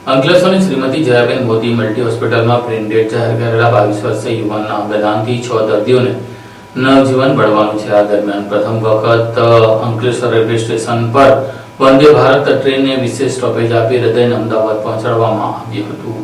અંકલેશ્વરની Shrimati Jayaben Modi multi હોસ્પિટલમાં brain dead જાહેર કરેલા 22 વર્ષીય યુવાનના અંગદાનથી 6 દર્દીઓને નવજીવન મળવાનું છે। આ દરમિયાન પ્રથમ વખત અંકલેશ્વર રેલવે સ્ટેશન પર વંદે ભારત ટ્રેનને વિશેષ સ્ટોપેજ આપી હૃદયને અમદાવાદ પહોંચાડવામાં આવ્યું હતું।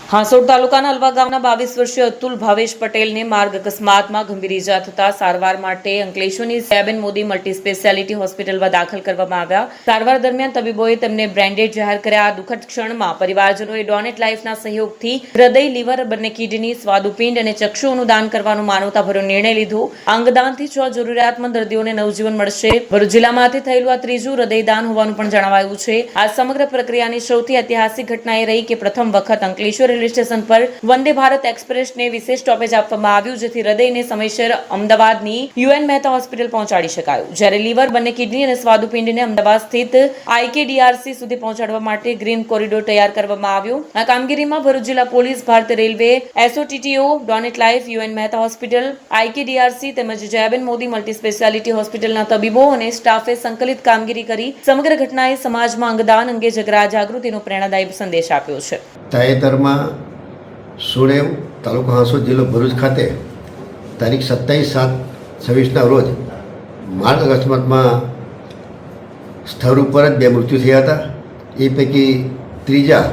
હાંસોડ તાલુકાના અલવા ગામના 22 વર્ષીય અતુલ ભાવેશ પટેલને માર્ગ અકસ્માતમાં ગંભીર ઇજા થતા સારવાર માટે અંકલેશ્વરની જયાબેન મોદી મલ્ટી સ્પેશિયાલિટી હોસ્પિટલમાં દાખલ કરવામાં આવ્યા। સારવાર દરમિયાન તબીબોએ તેમને બ્રેન્ડેડ જાહેર કર્યા। આ દુઃખદ ક્ષણમાં પરિવારજનોએ ડોનેટ લાઈફના સહયોગથી હૃદય, લીવર, બંને કિડની, સ્વાદુપિંડ અને ચક્ષુઓનું દાન કરવાનો માનવતાભર્યો નિર્ણય લીધો। અંગદાનથી 6 જરૂરિયાતમંદ દર્દીઓને નવજીવન મળશે। ભરૂચ જિલ્લામાંથી થયેલું આ ત્રીજું હૃદયદાન હોવાનું પણ જણાવાયું છે। આ સમગ્ર પ્રક્રિયાની સૌથી ઐતિહાસિક ઘટના એ રહી કે પ્રથમ વખત અંકલેશ્વર રેલવે સ્ટેશન પર વંદે ભારત એક્સપ્રેસને વિશેષ સ્ટોપેજ આપવામાં આવ્યું, જેથી હૃદયને સમયસર અમદાવાદની યુએન મહેતા હોસ્પિટલ પહોંચાડી શકાયું। જ્યારે લીવર, બંને કિડની અને સ્વાદુપિંડને અમદાવાદ સ્થિત IKDRC સુધી પહોંચાડવા માટે ગ્રીન કોરિડોર તૈયાર કરવામાં આવ્યો। આ કામગીરીમાં ભરૂચ જિલ્લા પોલીસ, ભારતીય railway, SOTTO, donate life, UN Mehta hospital, IKDRC તેમજ જયાબેન મોદી મલ્ટી સ્પેશિયાલિટી હોસ્પિટલના તબીબો અને સ્ટાફે સંકલિત કામગીરી કરી સમગ્ર ઘટનાએ સમાજમાં અંગદાન અંગે જાગૃતિનો પ્રેરણાદાયી સંદેશ આપ્યો છે। તાજેતરમાં સુણેવ તાલુકો હાંસોદ જિલ્લો ભરૂચ ખાતે તારીખ 27/7/26ના રોજ માર્ગ અકસ્માતમાં સ્થળ ઉપર જ 2 મૃત્યુ થયા હતા। એ પૈકી ત્રીજા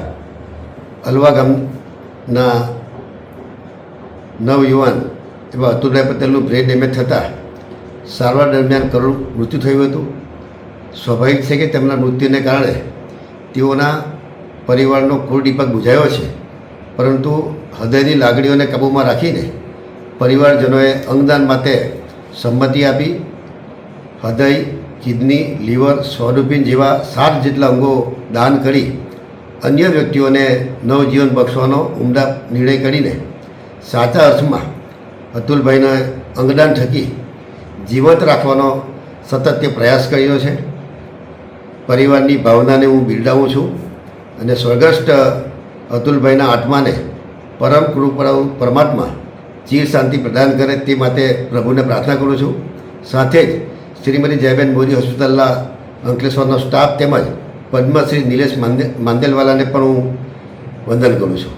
અલવા ગામના નવયુવાન એવા અતુલભાઈ પટેલનું બ્રેન ડેમેજ થતાં સારવાર દરમિયાન કરુણ મૃત્યુ થયું હતું। સ્વાભાવિક છે કે તેમના મૃત્યુને કારણે તેઓના પરિવારનો ક્રૂર દીપક બુઝાયો છે, પરંતુ હૃદયની લાગણીઓને કાબૂમાં રાખીને પરિવારજનોએ અંગદાન માટે સંમતિ આપી હૃદય, કિડની, લીવર, સ્વાદુપિંડ જેવા 7 જેટલા અંગો દાન કરી અન્ય વ્યક્તિઓને નવજીવન બક્ષવાનો ઉમદા નિર્ણય કરીને સાચા અર્થમાં અતુલભાઈને અંગદાન થકી જીવંત રાખવાનો સતત તે પ્રયાસ કર્યો છે। પરિવારની ભાવનાને હું બિરદાવું છું અને સ્વર્ગસ્થ અતુલભાઈના આત્માને પરમ કૃપાળુ પરમાત્મા ચિર શાંતિ પ્રદાન કરે તે માટે પ્રભુને પ્રાર્થના કરું છું। સાથે જ શ્રીમતી જયાબેન મોદી હોસ્પિટલના અંકલેશ્વરનો સ્ટાફ તેમજ પદ્મશ્રી નિલેશ માંદેલવાલાને પણ હું વંદન કરું છું।